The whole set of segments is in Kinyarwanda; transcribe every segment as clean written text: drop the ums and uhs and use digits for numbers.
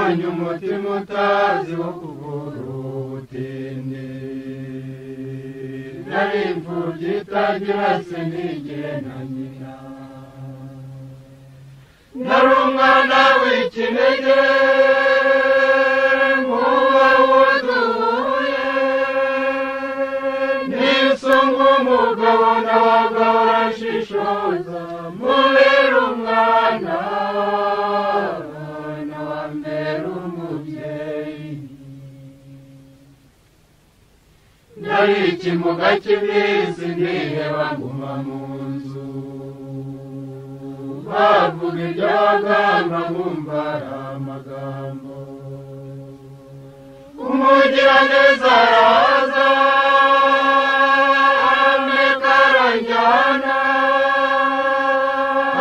nabonye umutima utazi wo kuvura ubutindi nari imfubyi itagira se n'igihe na nyina nari umwana w'ikinege nk'uwo duhuye nisunga umugabo nabaga urashishoza mubera umwana nawambera umubyeyi nari ikimuga cy'iminsi ndiheba nguma mu nzu bavuga iby'abaganga nkumva ari amagambo umugiraneza araza ameka aranjyana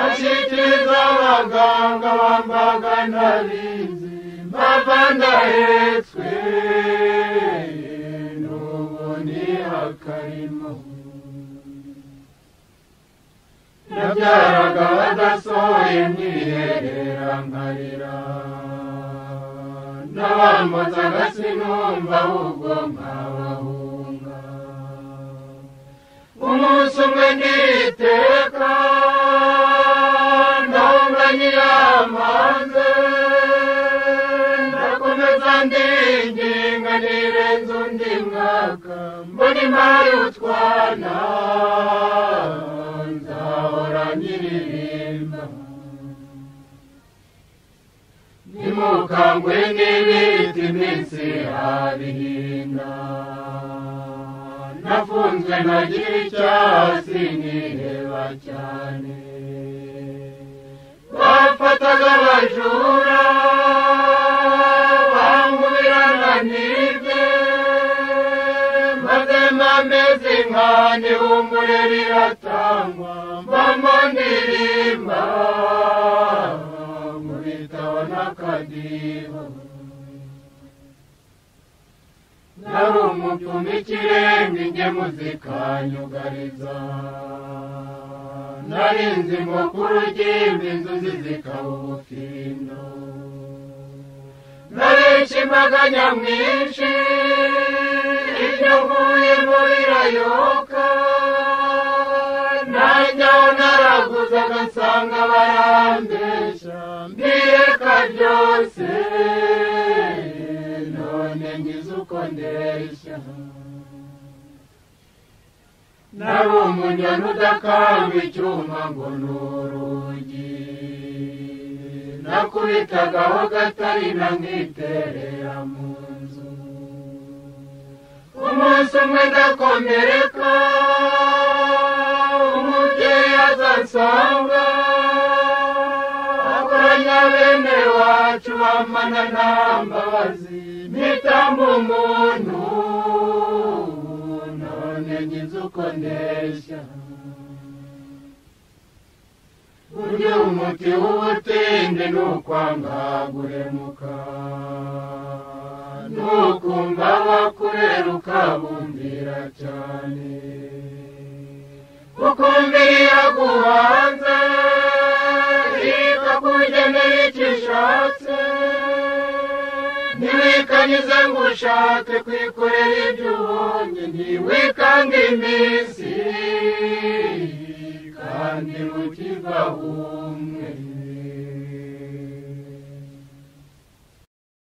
ashyikiriza abaganga bambaga ntabizi mpava ndahetswe n'ubu ni akarimo nabyaraga badasohoye mwiherera nkarira n'abambozaga sinumva ahubwo nkabahunga umunsi umwe nditeka ndahunga nyiramanze ndakomeza ndinginga nirenze undi mwaka mbona imari utwana nyiririmba nimukangwe n'ibiti iminsi yabihinda nafunzwe ntagira icyasi niheba cyane bafataga abajura bangubirana nibye maze amezi nkane humure riratangwa mbamo ndirimba mu bitabo n'akadiho nari umupfumu ikirenge ingemu zikanyugariza nari nzi mukuru ugimba inzuzi zikaba ubufindo narisha imbaga nyamwinshi ibyo nkuyemo birayoka nanjyaho naraguza agasanga barambesha mbireka byose none ngize uko ndeshya nari umunyana udakanga icyuma ngo ni urugi nakubitagaho gatarina nkiterera mu nzu umunsi umwe ndakomereka umubyeyi azansanga akoranya bene wacu bamana nta mbabazi mpitamo umuntu none ngize uko ndeshya burya umuti w'ubutinde nukwanga guhemuka nukumva bakurera ukabumbira cyane ukumvira iyaguhanze ikakugenera icyo ishatse ntiwikanyize ngo ushake kwikorera ibyo ubonye ntiwikange iminsi kandi mukiva umwe